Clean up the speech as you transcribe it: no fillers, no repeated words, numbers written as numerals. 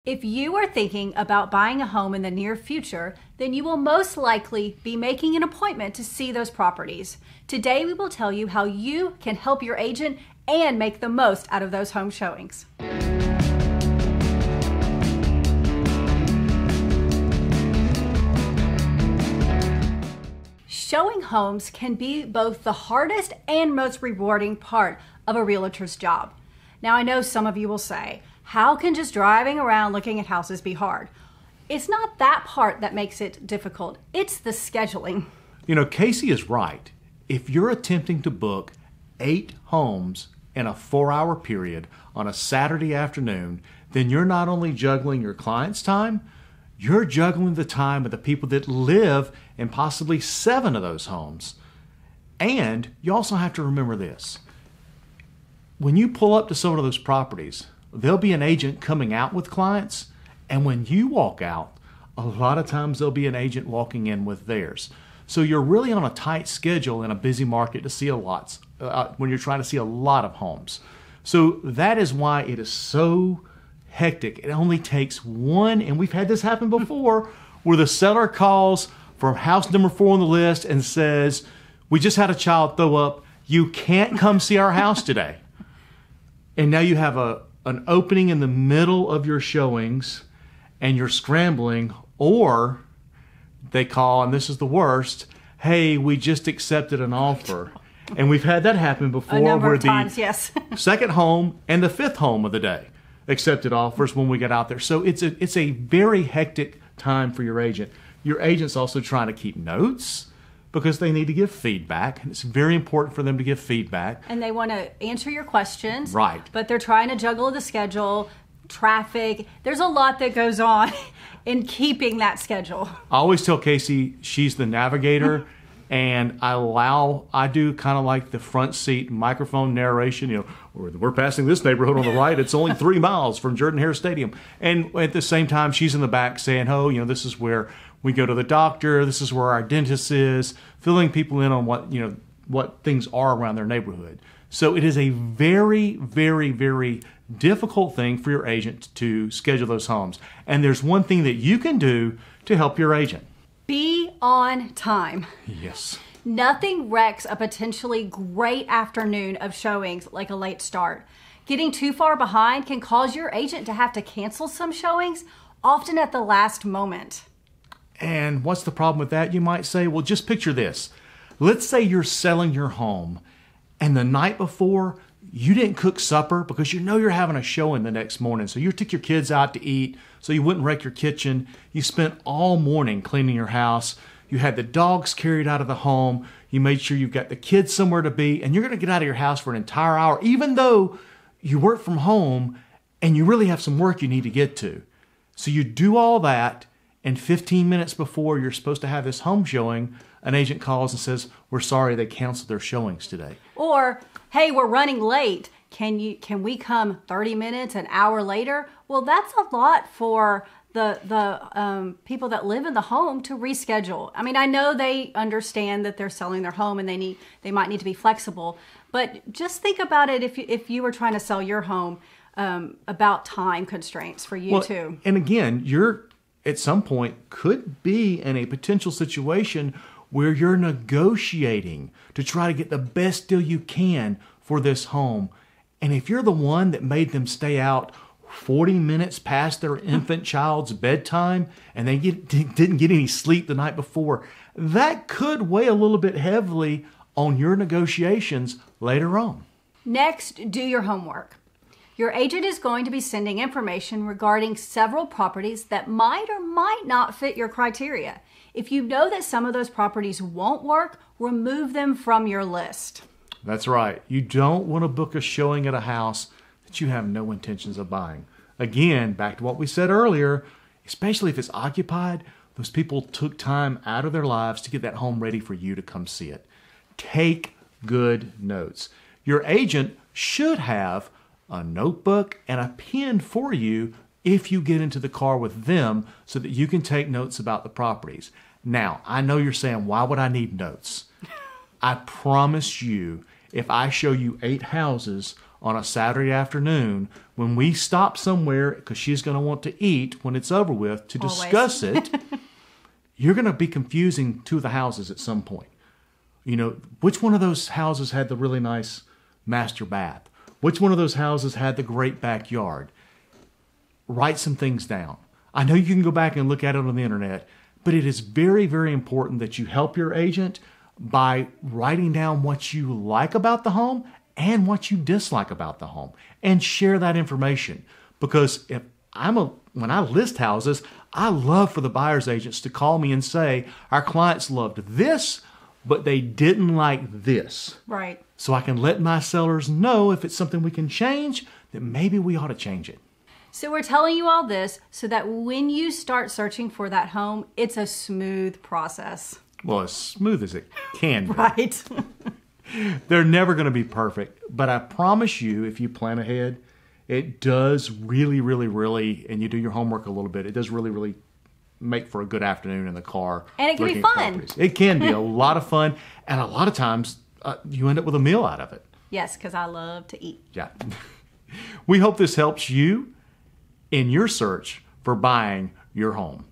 If you are thinking about buying a home in the near future, then you will most likely be making an appointment to see those properties. Today, we will tell you how you can help your agent and make the most out of those home showings. Showing homes can be both the hardest and most rewarding part of a realtor's job. Now, I know some of you will say, how can just driving around looking at houses be hard? It's not that part that makes it difficult. It's the scheduling. You know, Casey is right. If you're attempting to book 8 homes in a 4-hour period on a Saturday afternoon, then you're not only juggling your client's time, you're juggling the time of the people that live in possibly 7 of those homes. And you also have to remember this. When you pull up to some of those properties, there'll be an agent coming out with clients, and when you walk out, a lot of times there'll be an agent walking in with theirs. So you're really on a tight schedule in a busy market to see when you're trying to see a lot of homes. So that is why it is so hectic. It only takes one, and we've had this happen before, where the seller calls for house number 4 on the list and says, "We just had a child throw up. You can't come see our house today." And now you have an opening in the middle of your showings and you're scrambling, or they call, and this is the worst, "Hey, we just accepted an offer." And we've had that happen before. A number of times, yes. Second home and the 5th home of the day accepted offers when we get out there. So it's a very hectic time for your agent. Your agent's also trying to keep notes because they need to give feedback. And it's very important for them to give feedback. And they want to answer your questions. Right. But they're trying to juggle the schedule, traffic. There's a lot that goes on in keeping that schedule. I always tell Casey she's the navigator. And I do kind of like the front seat microphone narration. You know, we're passing this neighborhood on the right. It's only 3 miles from Jordan-Hare Stadium. And at the same time, she's in the back saying, "Oh, you know, this is where we go to the doctor. This is where our dentist is," filling people in on what things are around their neighborhood. So it is a very, very, very difficult thing for your agent to schedule those homes. And there's one thing that you can do to help your agent. Be on time. Yes. Nothing wrecks a potentially great afternoon of showings like a late start. Getting too far behind can cause your agent to have to cancel some showings, often at the last moment. And what's the problem with that? You might say, well, just picture this. Let's say you're selling your home and the night before you didn't cook supper because you know you're having a showing the next morning. So you took your kids out to eat so you wouldn't wreck your kitchen. You spent all morning cleaning your house. You had the dogs carried out of the home. You made sure you've got the kids somewhere to be, and you're going to get out of your house for an entire hour, even though you work from home and you really have some work you need to get to. So you do all that, and 15 minutes before you're supposed to have this home showing, an agent calls and says, "We're sorry, they canceled their showings today." Or, "Hey, we're running late. Can we come 30 minutes, an hour later?" Well, that's a lot for the people that live in the home to reschedule. I mean, I know they understand that they're selling their home and they might need to be flexible, but just think about it if you were trying to sell your home, about time constraints for you too. And again, you're at some point could be in a potential situation where you're negotiating to try to get the best deal you can for this home. And if you're the one that made them stay out 40 minutes past their infant child's bedtime and they didn't get any sleep the night before, that could weigh a little bit heavily on your negotiations later on. Next, do your homework. Your agent is going to be sending information regarding several properties that might or might not fit your criteria. If you know that some of those properties won't work, remove them from your list. That's right. You don't want to book a showing at a house that you have no intentions of buying. Again, back to what we said earlier, especially if it's occupied, those people took time out of their lives to get that home ready for you to come see it. Take good notes. Your agent should have a notebook and a pen for you if you get into the car with them so that you can take notes about the properties. Now, I know you're saying, why would I need notes? I promise you, if I show you 8 houses on a Saturday afternoon when we stop somewhere because she's going to want to eat when it's over with to discuss it, you're going to be confusing two of the houses at some point. You know, which one of those houses had the really nice master bath? Which one of those houses had the great backyard? Write some things down. I know you can go back and look at it on the internet, but it is very, very important that you help your agent by writing down what you like about the home and what you dislike about the home, and share that information. Because when I list houses, I love for the buyer's agents to call me and say, our clients loved this, but they didn't like this. Right. So I can let my sellers know if it's something we can change, that maybe we ought to change it. So we're telling you all this so that when you start searching for that home, it's a smooth process. Well, as smooth as it can be. Right. They're never going to be perfect, but I promise you, if you plan ahead, it does really, really, really, and you do your homework a little bit, it does really, really make for a good afternoon in the car. And it can be fun. It can be a lot of fun, and a lot of times you end up with a meal out of it. Yes, because I love to eat. Yeah. We hope this helps you in your search for buying your home.